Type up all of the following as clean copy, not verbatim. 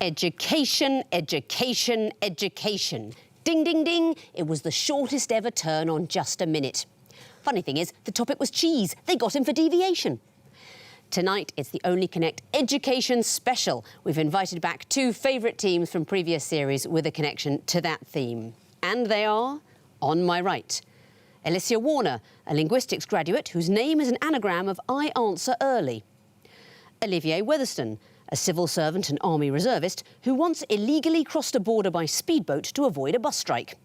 Education, education, education. Ding, ding, ding. It was the shortest ever turn on just a minute. Funny thing is, the topic was cheese. They got him for deviation. Tonight, it's the Only Connect Education Special. We've invited back two favourite teams from previous series with a connection to that theme. And they are, on my right, Alicia Warner, a linguistics graduate whose name is an anagram of I answer early. Olivier Weatherston, a civil servant and army reservist who once illegally crossed a border by speedboat to avoid a bus strike.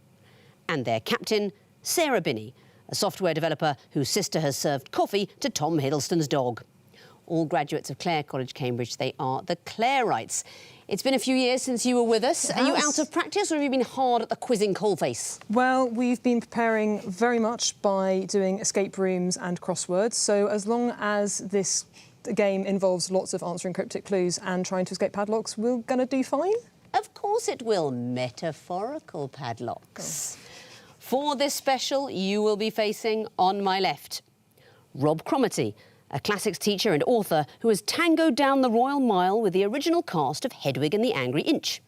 And their captain, Sarah Binney, a software developer whose sister has served coffee to Tom Hiddleston's dog. All graduates of Clare College, Cambridge, they are the Clareites. It's been a few years since you were with us. Are you out of practice or have you been hard at the quizzing coalface? Well, we've been preparing very much by doing escape rooms and crosswords, so as long as this game involves lots of answering cryptic clues and trying to escape padlocks, we're going to do fine. Of course it will. Metaphorical padlocks. Oh. For this special, you will be facing, on my left, Rob Cromarty, a classics teacher and author who has tangoed down the Royal Mile with the original cast of Hedwig and the Angry Inch.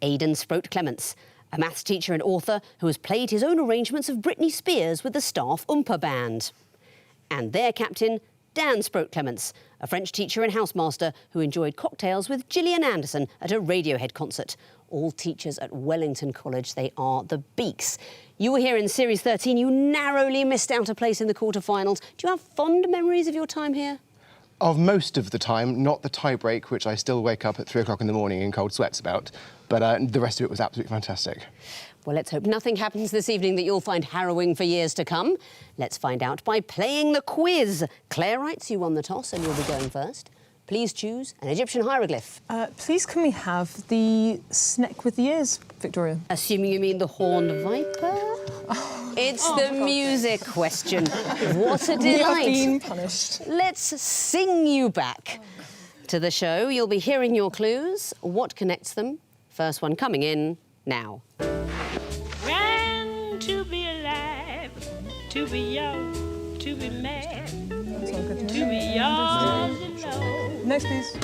Aidan Sproat-Clements, a maths teacher and author who has played his own arrangements of Britney Spears with the Staff Oompa Band. And their captain, Dan Sproat-Clements, a French teacher and housemaster who enjoyed cocktails with Gillian Anderson at a Radiohead concert. All teachers at Wellington College, they are the Beaks. You were here in Series 13. You narrowly missed out a place in the quarterfinals. Do you have fond memories of your time here? Of most of the time, not the tie-break, which I still wake up at 3 o'clock in the morning in cold sweats about, but the rest of it was absolutely fantastic. Well, let's hope nothing happens this evening that you'll find harrowing for years to come. Let's find out by playing the quiz. Clareites, you won the toss and you'll be going first. Please choose an Egyptian hieroglyph. Please can we have the snake with the ears, Victoria? Assuming you mean the horned viper? It's the music question. What a delight. We have been punished. Let's sing you back to the show. You'll be hearing your clues. What connects them? First one coming in now. Ran to be alive, to be young, to be mad, to be yours alone. Next, please.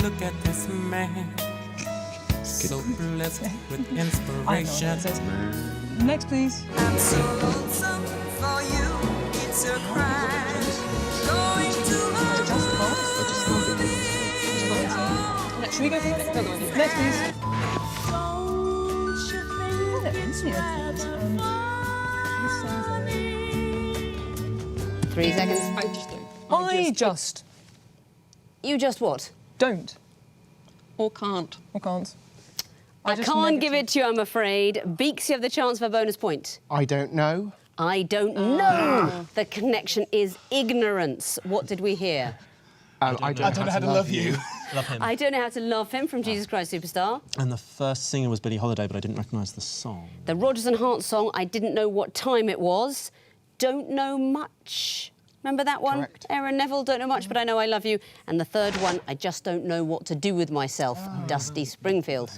Look at this man, so blessed with inspiration. Next, please. I'm so lonesome for you, it's a crime. Going to Should we go for it? No, go on. Next, please. 3 seconds. I just. You just what? Don't. Or can't. Or can't. I can't give it to you, I'm afraid. Beaks, you have the chance for a bonus point. I don't know. I don't know. The connection is ignorance. What did we hear? I don't know how to love you. Love him. I don't know how to love him from Jesus Christ Superstar. And the first singer was Billie Holiday, but I didn't recognise the song. The Rodgers and Hart song, I didn't know what time it was. Don't know much. Remember that one? Correct. Aaron Neville, don't know much, but I know I love you. And the third one, I just don't know what to do with myself. Dusty Springfield.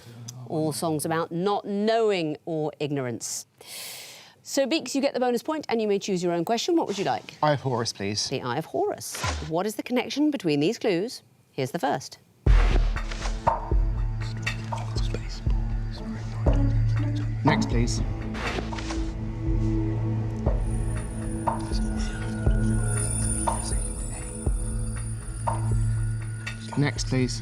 All songs about not knowing or ignorance. So, Beaks, you get the bonus point and you may choose your own question. What would you like? Eye of Horus, please. The Eye of Horus. What is the connection between these clues? Here's the first. Next, please. Next, please.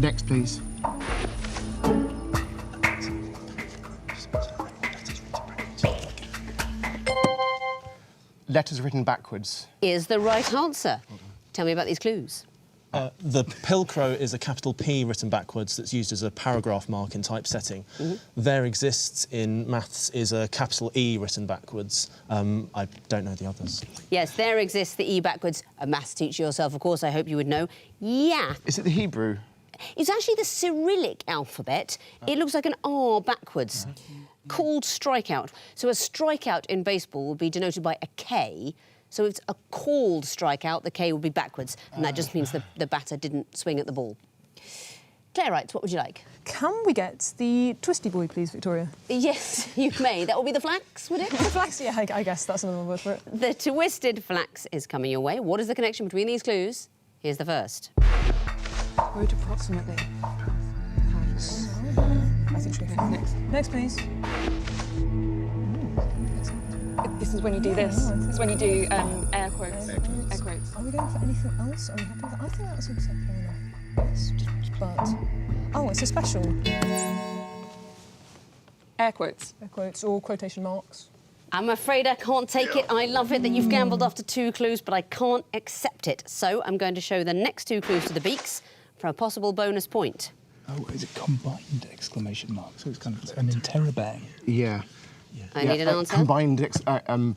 Next, please. Letters written backwards. Is the right answer. Tell me about these clues. The pilcrow is a capital P written backwards that's used as a paragraph mark in typesetting. There exists in maths is a capital E written backwards. I don't know the others. Yes, there exists the E backwards. A maths teacher yourself, of course, I hope you would know. Yeah. Is it the Hebrew? It's actually the Cyrillic alphabet. It looks like an R backwards. Called strikeout. So a strikeout in baseball would be denoted by a K. So it's a called strikeout, the K will be backwards. And that just means the batter didn't swing at the ball. Clareites, what would you like? Can we get the twisty boy, please, Victoria? Yes, you may. That will be the flax, would it? The flax, yeah, I guess that's another word for it. The twisted flax is coming your way. What is the connection between these clues? Here's the first. Quote approximately. I think we go next. Next, please. This is when you do this. It's when you do air quotes. Air quotes. Are we going for anything else? Are we happy with that? I think that's also fair enough. Yes, but... Oh, it's a special. Air quotes. Air quotes or quotation marks. I'm afraid I can't take it. I love it that you've gambled after 2 clues, but I can't accept it. So I'm going to show the next 2 clues to the Beaks for a possible bonus point. Oh, is it combined exclamation mark? So it's kind of an interrobang. Yeah. I need an answer. Combined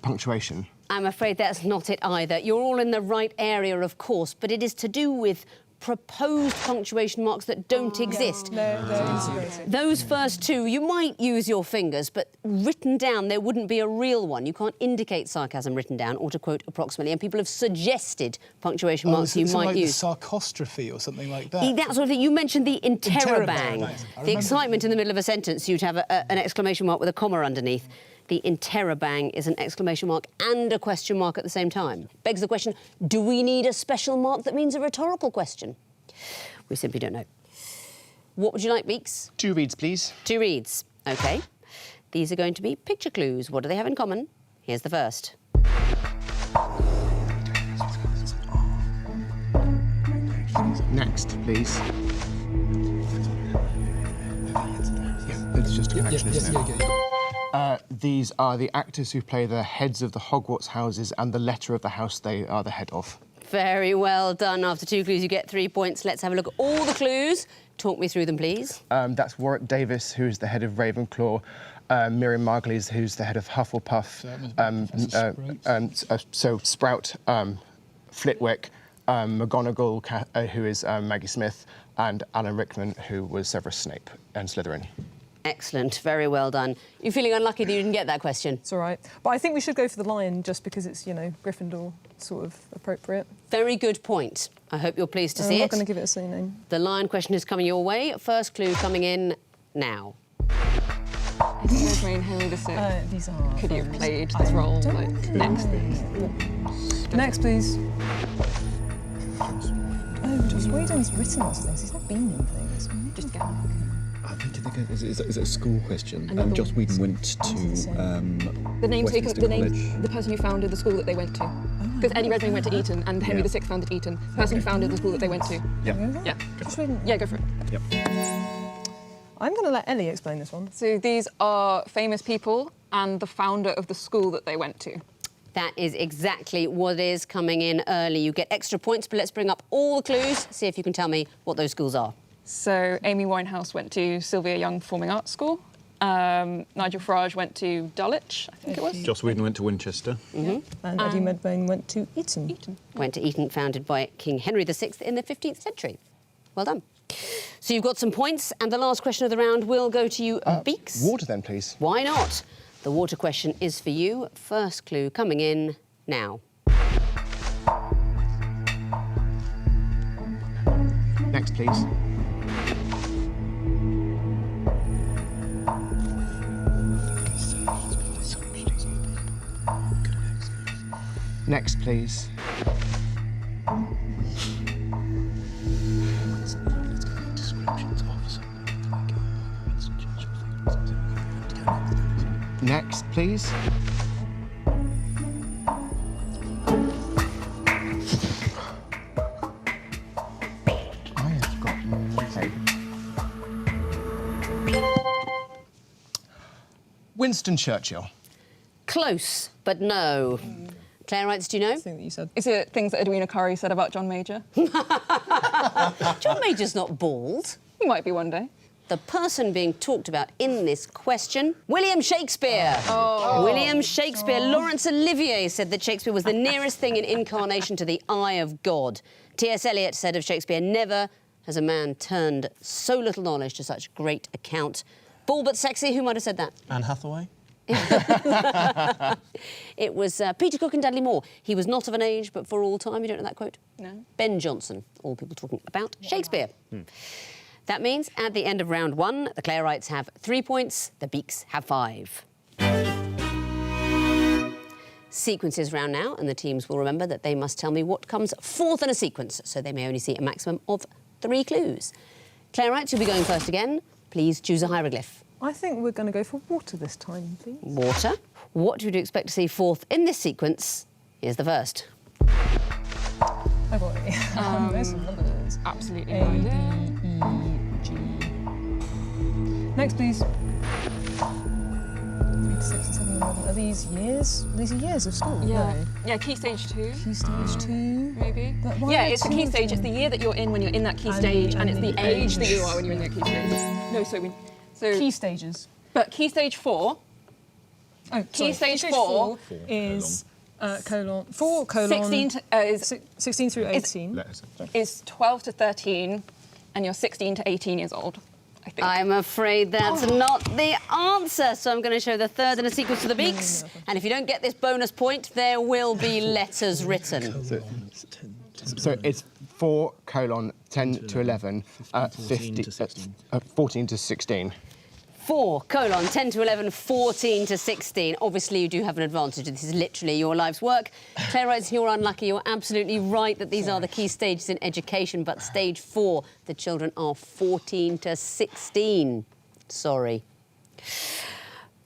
punctuation. I'm afraid that's not it either. You're all in the right area, of course, but it is to do with proposed punctuation marks that don't exist. They're integrated. Those first 2, you might use your fingers, but written down, there wouldn't be a real one. You can't indicate sarcasm written down, or to quote approximately, and people have suggested punctuation marks you might like use. The sarcastrophe or something like that. That sort of thing. You mentioned the interrobang. Interrobang. The excitement in the middle of a sentence, you'd have an exclamation mark with a comma underneath. The interrobang is an exclamation mark and a question mark at the same time. Begs the question, do we need a special mark that means a rhetorical question? We simply don't know. What would you like, Beaks? 2 reads, please. 2 reads. OK. These are going to be picture clues. What do they have in common? Here's the first. Next, please. Yeah, it's just a connection, isn't it? These are the actors who play the heads of the Hogwarts houses and the letter of the house they are the head of. Very well done. After 2 clues, you get 3 points. Let's have a look at all the clues. Talk me through them, please. That's Warwick Davis, who's the head of Ravenclaw, Miriam Margolyes, who's the head of Hufflepuff, so Sprout, Flitwick, McGonagall, who is Maggie Smith, and Alan Rickman, who was Severus Snape and Slytherin. Excellent. Very well done. You're feeling unlucky that you didn't get that question? It's all right. But I think we should go for the lion just because it's, you know, Gryffindor sort of appropriate. Very good point. I hope you're pleased to see it. I'm not going to give it a silly name. The lion question is coming your way. First clue coming in now. Rosemary and Henry VI. These are... Could you have played this role? Like, next. Next, please. Oh, Joss Whedon's written lots of things. He's not been in things. Just get on. I think is it a school question? Another Joss one. Whedon went to The name taken, Westminster the College. person who founded the school that they went to. Because Eddie Redmayne went to Eton and Henry VI founded Eton. The person who founded the school that they went to. Yeah. Yeah. Joss Whedon. Yeah, go for it. Yep. I'm going to let Ellie explain this one. So these are famous people and the founder of the school that they went to. That is exactly what is coming in early. You get extra points, but let's bring up all the clues, see if you can tell me what those schools are. So Amy Winehouse went to Sylvia Young Performing Arts School. Nigel Farage went to Dulwich, I think it was. Joss Whedon went to Winchester. And Eddie Redmayne went to Eton. Went to Eton, founded by King Henry VI in the 15th century. Well done. So you've got some points, and the last question of the round will go to you, Beaks. Water, then, please. Why not? The water question is for you. First clue coming in now. Next, please. Next, please. Next, please. I have got nothing. Winston Churchill. Close, but no. Clareites, do you know? Thing that you said. Is it things that Edwina Currie said about John Major? John Major's not bald. He might be one day. The person being talked about in this question, William Shakespeare. William Shakespeare. Laurence Olivier said that Shakespeare was the nearest thing in incarnation to the eye of God. T.S. Eliot said of Shakespeare, never has a man turned so little knowledge to such great account. Bald but sexy, who might have said that? Anne Hathaway? It was Peter Cook and Dudley Moore. He was not of an age, but for all time. You don't know that quote? No. Ben Jonson. All people talking about Shakespeare. That means at the end of round 1, the Clareites have 3 points, the Beaks have 5. Sequences round now, and the teams will remember that they must tell me what comes fourth in a sequence, so they may only see a maximum of 3 clues. Clareites, you'll be going first again. Please choose a hieroglyph. I think we're going to go for water this time, please. Water. What would you expect to see fourth in this sequence? Here's the first. Oh boy. There's some numbers. Absolutely A, no B, idea. E, G. Next, please. 3 to 6 and 7 and 11. Are these years? These are years of school. Yeah. No. Yeah, key stage 2. Key stage 2. Maybe. But why Yeah, are it's the two key of stage. them? It's the year that you're in when you're in that key And stage, the- and it's the and the age that you age. are when you're in that key stage. No, so Key stages. but key stage 4 Oh, Key sorry. stage 4 is colon 4 colon 16 to, is 16 through 18. is 12 to 13, and you're 16 to 18 years old, I think. I'm afraid that's not the answer, so I'm going to show the third in a sequence to the Beaks. And if you don't get this bonus point, there will be letters written. So it's 4 colon 10 to 11, 14 to 16. 4 colon 10 to 11, 14 to 16. Obviously, you do have an advantage. This is literally your life's work. Clareites, you're unlucky. You're absolutely right that these are the key stages in education, but stage 4, the children are 14 to 16. Sorry.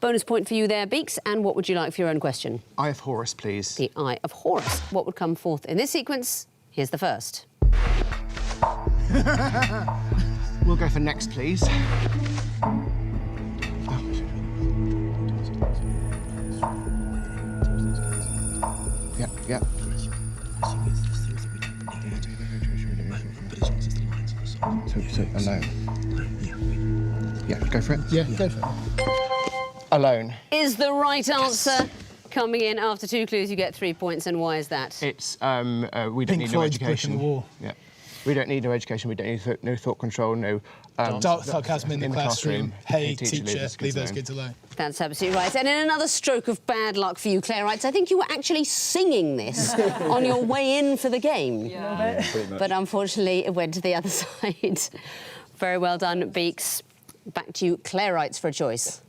Bonus point for you there, Beaks. And what would you like for your own question? Eye of Horus, please. The Eye of Horus. What would come forth in this sequence? Here's the first. We'll go for next, please. Yeah. So alone. Yeah, go for it. Yeah, go for it. Alone. Is the right answer. Coming in after 2 clues, you get 3 points. And why is that? It's we don't Pink need Floyd's no Brick education. in the Wall. Yeah. We don't need no education. We don't need no thought control. No. Dark sarcasm in the classroom. Hey, teacher, leave those alone. kids alone. That's absolutely right. And in another stroke of bad luck for you, Clareites, I think you were actually singing this on your way in for the game. Yeah. But unfortunately, it went to the other side. Very well done, Beaks. Back to you, Clareites, for a choice.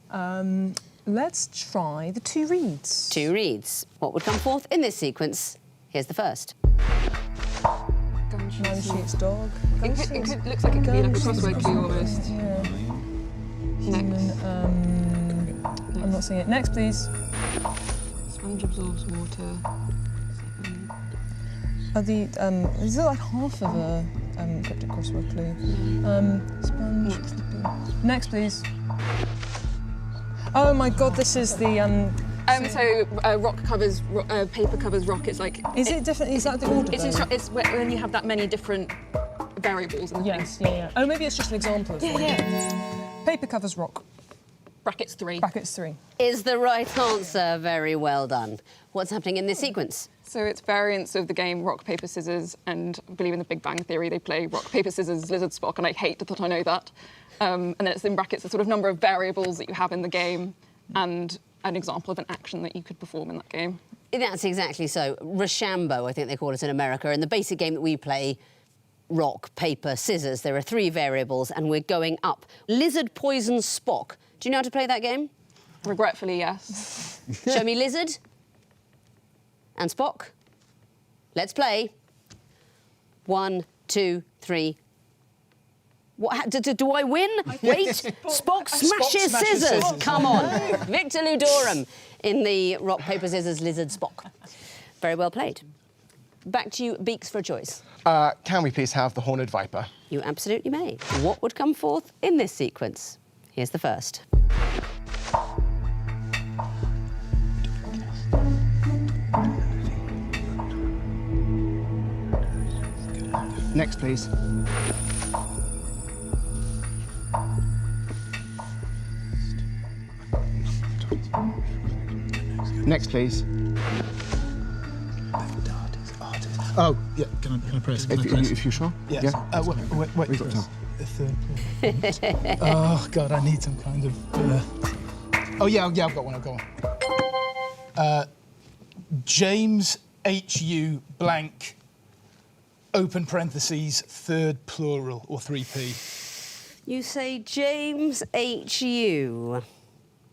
Let's try the 2 reads. 2 reads. What would come forth in this sequence? Here's the first. Man shoots dog. It looks like it could be like a crossword clue almost. Yeah. Next. I'm not seeing it. Next, please. Sponge absorbs water. Are the is it like half of a cryptic crossword clue? Sponge. Next, please. Oh my God! This is the rock covers paper covers rock. It's like. Is it different? Is that the order? It's when you have that many different variables and Yes. things. Yeah. Oh, maybe it's just an example of one. Paper covers rock. Brackets 3. Brackets 3. Is the right answer. Very well done. What's happening in this sequence? So it's variants of the game rock, paper, scissors, and I believe in the Big Bang Theory they play rock, paper, scissors, lizard, Spock, and I hate that I know that. And then it's in brackets the sort of number of variables that you have in the game and an example of an action that you could perform in that game. That's exactly so. Rochambeau, I think they call it in America. In the basic game that we play, rock, paper, scissors, there are 3 variables and we're going up. Lizard, poison, Spock. Do you know how to play that game? Regretfully, yes. Show me lizard and Spock. Let's play. 1, 2, 3. What? Do I win? Wait. Spock smashes scissors. Come on. Victor Ludorum in the rock, paper, scissors, lizard, Spock. Very well played. Back to you, Beaks, for a choice. Can we please have the Horned Viper? You absolutely may. What would come forth in this sequence? Here's the first. Next, please. Next, please. Oh, yeah. Can I press? If you're sure. Yes. Yeah. Wait. We've got time. The third. Oh God, I need some kind of. Oh yeah, I've got one. James H.U. blank. Open parentheses, third plural or 3P. You say James H.U.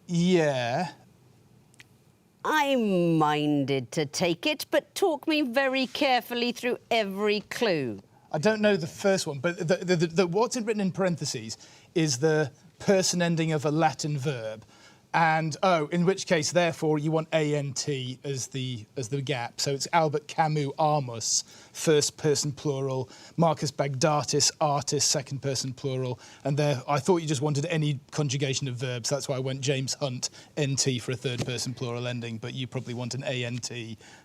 Yeah. I'm minded to take it, but talk me very carefully through every clue. I don't know the first one, but what's written in parentheses is the person ending of a Latin verb. And, in which case, therefore, you want ANT as the gap. So it's Albert Camus, Armus, first person plural, Marcus Bagdatis, artist, second person plural. And there, I thought you just wanted any conjugation of verbs. That's why I went James Hunt, NT for a third person plural ending, but you probably want an ANT.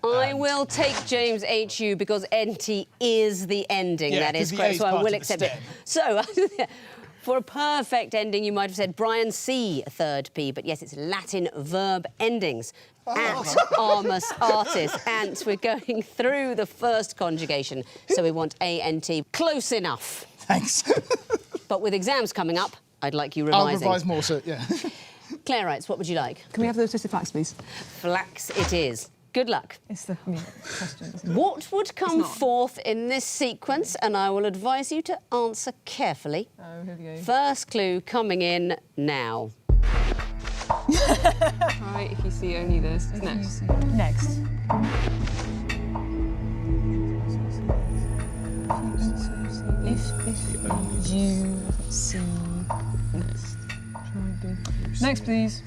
I will take James H.U. because NT is the ending. Yeah, that is 'cause the correct, A is so I part will of the accept it. stem. So, for a perfect ending, you might have said Brian C. third P, but yes, it's Latin verb endings. At Armus artist. Ant, we're going through the first conjugation, so we want ANT. Close enough. Thanks. But with exams coming up, I'd like you I'll revising. revise more, so, yeah. Clareites, what would you like? Can we have those twisted flax, please? Flax it is. Good luck. It's the question. Isn't it? What would come forth in this sequence? And I will advise you to answer carefully. Oh, here we go. First clue coming in now. Try if you see only this. Next. Next. If you see this. Next, please.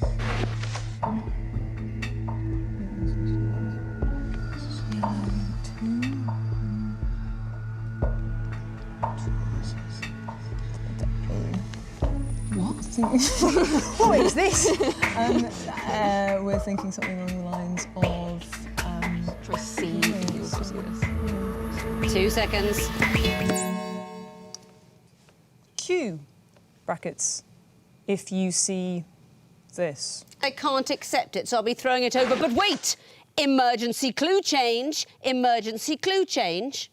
What is this? We're thinking something along the lines of... Try C if you also see this. 2 seconds. Q, brackets, if you see this. I can't accept it, so I'll be throwing it over. But wait! Emergency clue change. Emergency clue change.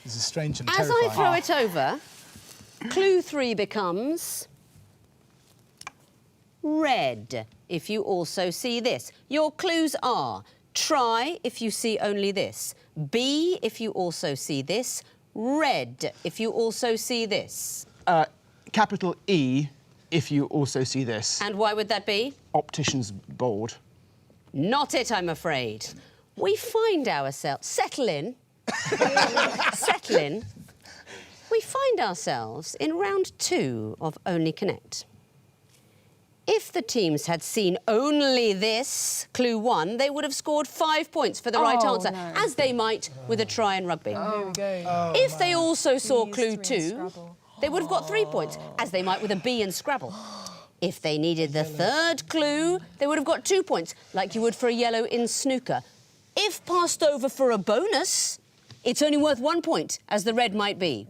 This is strange and As terrifying. I throw it over, clue 3 becomes... red, if you also see this. Your clues are try if you see only this, B if you also see this, red if you also see this. Capital E, if you also see this. And why would that be? Optician's board. Not it, I'm afraid. We find ourselves... Settle in. Settle in. We find ourselves in round 2 of Only Connect. If the teams had seen only this, clue 1, they would have scored 5 points for the right answer, as they might with a try in rugby. If they also saw clue 2, they would have got 3 points, as they might with a B in Scrabble. If they needed the third clue, they would have got 2 points, like you would for a yellow in snooker. If passed over for a bonus, it's only worth 1 point, as the red might be.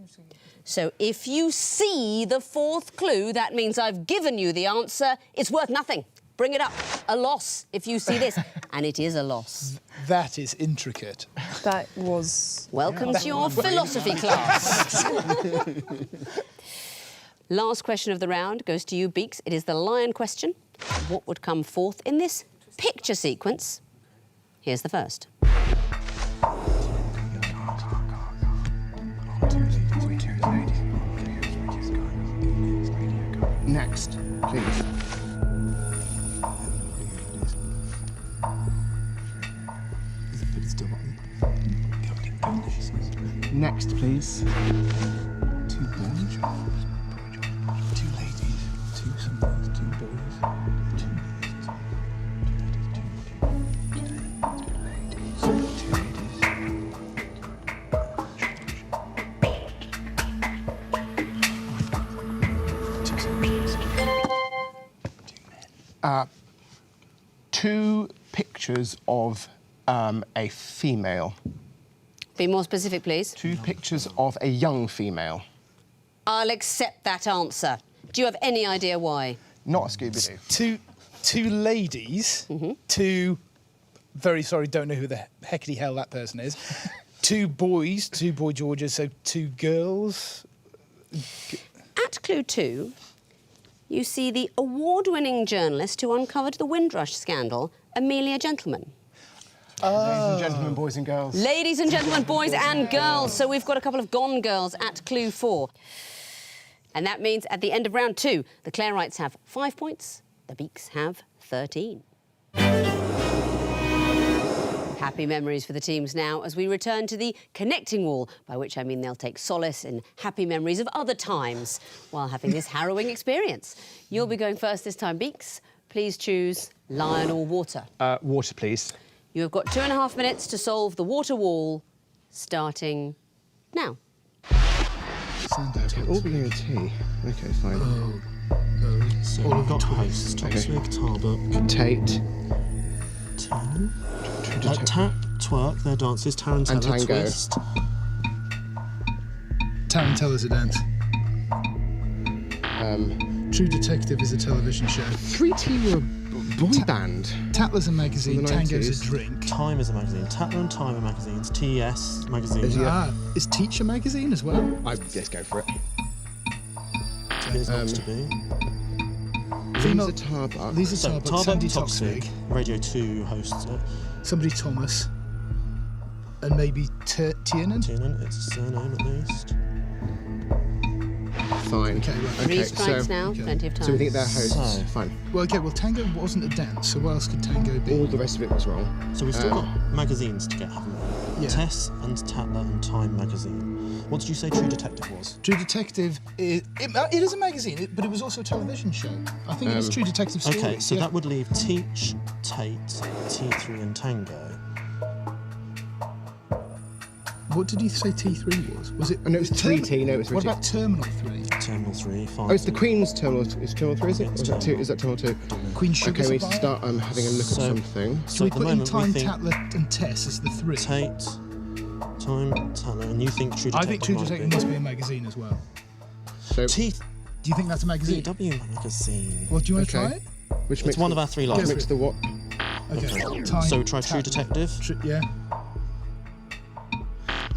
So if you see the fourth clue, that means I've given you the answer. It's worth nothing. Bring it up. A loss if you see this. And it is a loss. That is intricate. That was... Welcome to your philosophy class. Last question of the round goes to you, Beaks. It is the lion question. What would come forth in this picture sequence? Here's the first. Next, please. Next, please. 2 boys, 2 ladies, 2 something, 2 boys, 2 ladies, 2 2 pictures of a female. Be more specific, please. 2 pictures of a young female. I'll accept that answer. Do you have any idea why? Not a Scooby-Doo. Two ladies, 2... Very sorry, don't know who the heckity hell that person is. 2 boys, 2 Boy Georges, so 2 girls. At clue 2, you see the award-winning journalist who uncovered the Windrush scandal, Amelia Gentleman. Ladies and gentlemen, boys and girls. Ladies and gentlemen, boys and girls. So we've got a couple of gone girls at clue 4. And that means at the end of round 2, the Clareites have 5 points, the Beaks have 13. Happy memories for the teams now as we return to the connecting wall, by which I mean they'll take solace in happy memories of other times while having this harrowing experience. You'll be going first this time, Beaks. Please choose lion or water. Water, please. You have got 2.5 minutes to solve the water wall, starting now. Okay, all beginning with T. Okay, fine. So we've got hosts, Toxvig, Tarbuck, Tate. Tap, twerk, their dances, Tarantella, And tango. twist. Tarantella's a dance. True Detective is a television show. 3T were a boy band. Tatler's a magazine, From the Tango's 90s. a drink. Time is a magazine. Tatler and Time are magazines. TES magazine. Is Teacher magazine as well? Let's go for it. Appears not to be. Female- Lisa Tarbuck. Lisa So Tarbuck, Sandy Tarbuck, Toksvig, Toxvig, Radio 2 hosts it. somebody Thomas, and maybe Tiernan? Tiernan, it's a surname at least. Fine. Okay, right. 3 strikes so, now, plenty of time. So we think they're hosts. So- Fine. Well, okay, well, Tango wasn't a dance, so what else could Tango be? All the rest of it was wrong. So we've still got magazines to get, haven't we? Yeah. Tess and Tatler and Time magazine. What did you say True Detective was? True Detective, it is a magazine, but it was also a television show. I think it was True Detective Stories. Okay, so yeah. that would leave Teach, Tate, T3 and Tango. What did he say T3 was? Was it? Oh, no, it was 3T, no, it was 3T. What about Terminal 3? Terminal 3, 5. Oh, it's the Queen's Terminal. Is Terminal 3, is it? Or is that 2? Is that Terminal 2? Queen Sugar Okay, we need to Supply? start having a look at something. So So we at the put in moment Time, we think Tatler and Tess as the 3. Tate, Time, Tatler, and you think True Detective I think True might Detective be. must be a magazine as well. So, Teeth, Do you think that's a magazine? VW magazine. Well, do you want to Okay. try it? which It's makes one the- of our 3 Go lives. for Makes it. the what? Okay. Time, So we try True Tatler. Detective, Yeah.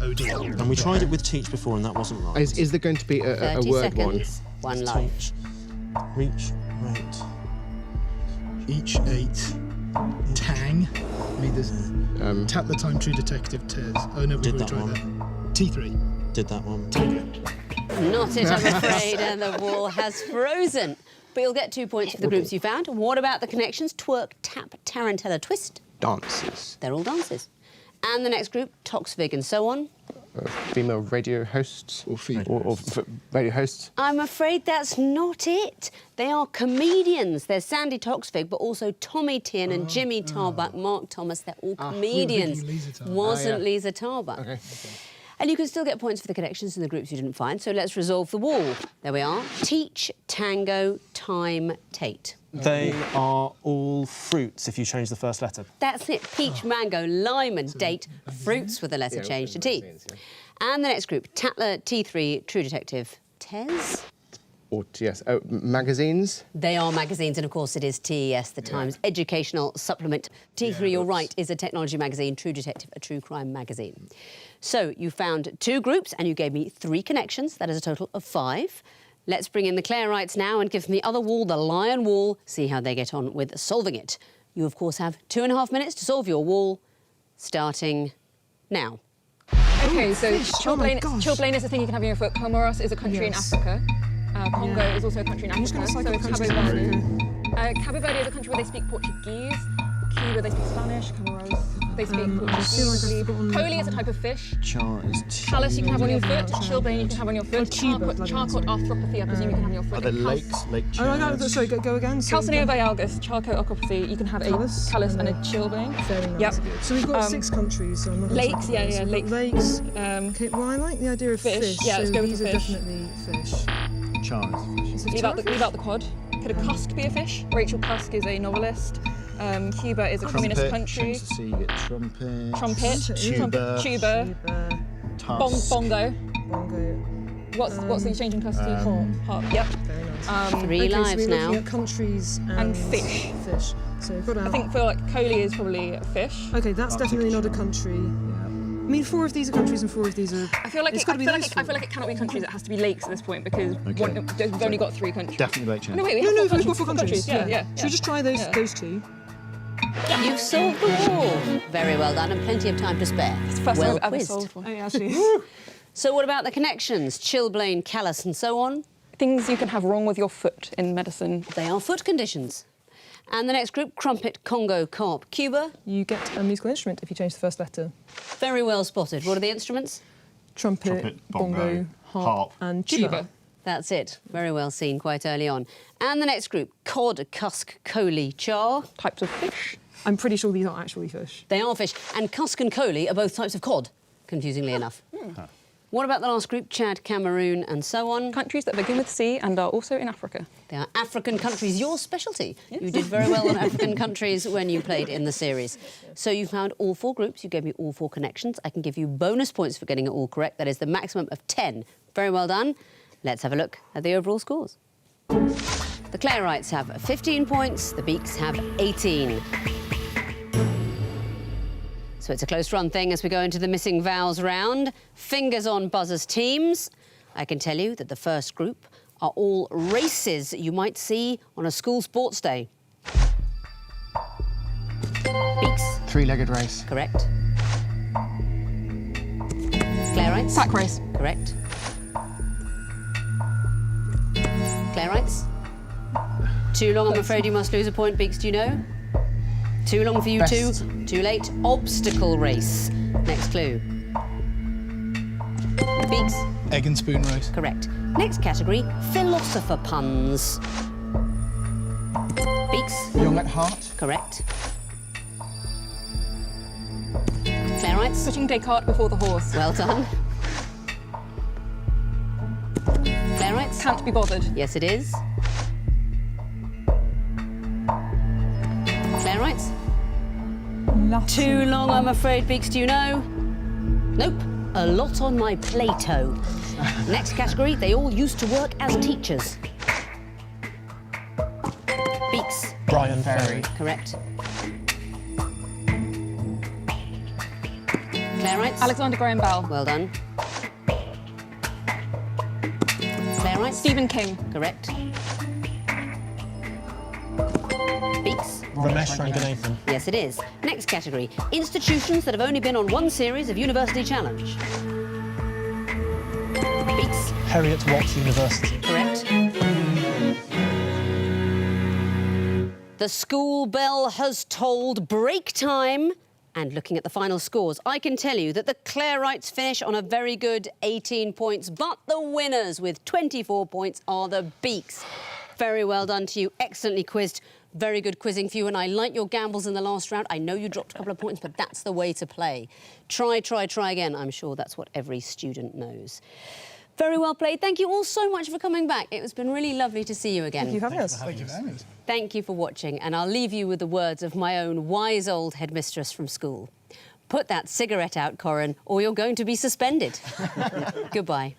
Oh dear. and we tried it with Teach before, and that wasn't right. Is there going to be a 30 word one? seconds, one life. Teach, reach, rate. Each 8. Tang. I mean, there's Tatler, Time, True Detective, Tez. Oh no, we've Did already that tried one. that. T3. Did that one. Not it, I'm afraid, and the wall has frozen. But you'll get 2 points for the groups you found. What about the connections? Twerk, tap, tarantella, twist. Dances. They're all dances. And the next group, Toxvig and so on. Female radio hosts. Or female Or radio hosts. I'm afraid that's not it. They are comedians. There's Sandy Toksvig, but also Tommy Tiernan, Jimmy Tarbuck, Mark Thomas. They're all comedians. Lisa Tarbuck. Wasn't Lisa Tarbuck. Okay. And you can still get points for the connections in the groups you didn't find, so let's resolve the wall. There we are. Teach, Tango, Time, Tate. They are all fruits if you change the first letter. That's it. Peach, mango, lime and date. Fruits with the letter changed to T. And the next group, Tatler, T3, True Detective, Tez. Or yes. Oh, magazines. They are magazines, and of course it is TES, the Times Educational Supplement. T3, you're right, is a technology magazine. True Detective, a true crime magazine. So you found 2 groups and you gave me 3 connections. That is a total of 5. Let's bring in the Clareites now and give them the other wall, the lion wall, see how they get on with solving it. You, of course, have 2.5 minutes to solve your wall, starting now. Okay, so Oh my gosh. Chilblain is a thing you can have in your foot. Comoros is a country in Africa. Congo is also a country in I'm just Africa. going to So cycle is countries Cabo to Verde. Cabo Verde is a country where they speak Portuguese. Cuba, they speak Spanish. Comoros, they speak I feel like I've Portuguese. forgotten- Coley is a type of fish. Char is Callus you can have on your foot. Yeah. Chilblain you can have on your foot. Cuba, bloody hell, Charcot arthropathy, I presume you can have on your foot. Are there lakes? Lake Oh, I got Chad? sorry, go again. So Calcinea valgus, charcot arthropathy, you can have a Callus callus and a and chilblain. Very nice. Yep. So we've got 6 countries. So I'm not gonna Lakes, cycle yeah, those. yeah, We've got lakes. lakes. Okay, well, I like the idea of Fish. fish. Yeah, let's so go with these the are fish. definitely fish. Char is fish. Is it Leave out the starfish? cod. Could a cusk be a fish? Rachel Cusk is a novelist. Cuba is a communist country. Chance to see, you get trumpet. Trumpet, Tuba. tuba, Tusk. bongo. Bongo. What's the changing custody? Harp. Yep. Very nice. 3 Okay, so lives we're now. looking at countries and fish. Fish. So we've got I feel like Coley is probably a fish. Okay, that's Arctic definitely not a shark. country. Yeah. I mean, 4 of these are countries and 4 of these are. I feel like It's I gotta be feel those like I feel like it cannot be countries. It has to be lakes at this point because Okay. we've only got 3 countries. Definitely Lake Chad. No, wait, we No, have no, 4 we've got countries. 4 countries. Yeah. Should we just try those Yeah. those 2? You've solved the wall. Very well done, and plenty of time to spare. It's the first well time I've ever quizzed. solved one. Oh, yeah, actually. So what about the connections? Chilblain, Callus and so on? things you can have wrong with your foot in medicine. They are foot conditions. And the next group, trumpet, Congo, carp, Cuba. You get a musical instrument if you change the first letter. Very well spotted. What are the instruments? Trumpet, bongo, harp, and tuba. That's it. Very well seen quite early on. And the next group, cod, cusk, coley, char. Types of fish. I'm pretty sure these aren't actually fish. They are fish. And cusk and coley are both types of cod, confusingly enough. What about the last group, Chad, Cameroon, and so on? Countries that begin with C and are also in Africa. They are African countries, your specialty. Yes. You did very well on African countries when you played in the series. So you found all 4 groups, you gave me all 4 connections. I can give you bonus points for getting it all correct. That is the maximum of 10. Very well done. Let's have a look at the overall scores. The Clareites have 15 points, the Beaks have 18. So it's a close run thing as we go into the missing vowels round. Fingers on buzzers teams. I can tell you that the first group are all races you might see on a school sports day. Beaks. 3-legged race. Correct. Clareites. Sack race. Correct. Clareites. Too long, I'm afraid you must lose a point. Beaks, do you know? Too long for you two. Too late. Obstacle race. Next clue. Beaks. Egg and spoon race. Correct. Next category, philosopher puns. Beaks. Young at heart. Correct. Clareites. Putting Descartes before the horse. Well done. Clareites. Can't be bothered. Yes, it is. Clareites. Too long, I'm afraid. Beaks, do you know? Nope. A lot on my Plato. Next category, they all used to work as teachers. Beaks. Brian Ferry. Correct. Clareites. Alexander Graham Bell. Well done. Clareites. Stephen King. Correct. Beaks. Ramesh Ranganathan. Yes, it is. Next category, institutions that have only been on one series of University Challenge. Beaks. Heriot Watt University. Correct. The school bell has tolled break time. And looking at the final scores, I can tell you that the Clareites finish on a very good 18 points, but the winners with 24 points are the Beaks. Very well done to you. Excellently quizzed. Very good quizzing for you, and I like your gambles in the last round. I know you dropped a couple of points, but that's the way to play. Try again. I'm sure that's what every student knows. Very well played. Thank you all so much for coming back. It has been really lovely to see you again. Thank you for having us. Thank you very much. Thank you for watching, and I'll leave you with the words of my own wise old headmistress from school. Put that cigarette out, Coren, or you're going to be suspended. Goodbye.